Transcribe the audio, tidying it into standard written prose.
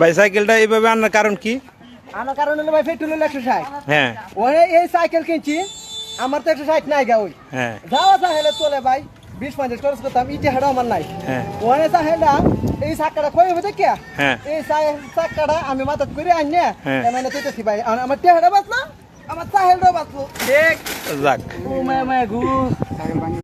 ভাই সাইকেলটা এইভাবে আনার কারণ কি? আনার কারণ হলো ভাই পেট্রোল 160। হ্যাঁ ওই এই সাইকেল কিনছি, আমার তো 160 নাই গা। ওই হ্যাঁ যাওয়া চাইলে চলে ভাই 20-50 খরচ করতাম, ইটে হাড়া আমার নাই। হ্যাঁ ওখানে চাইলে এই চাকাটা কই হবে দেখে হ্যাঁ এই চাকাটা আমি মাথাত করে আনি হ্যাঁ। মানে তুইতেছি ভাই, আমার টেহাটা বাঁচলো, আমার চাহেলটাও বাঁচলো। যাক ও মায়া মায়া ঘু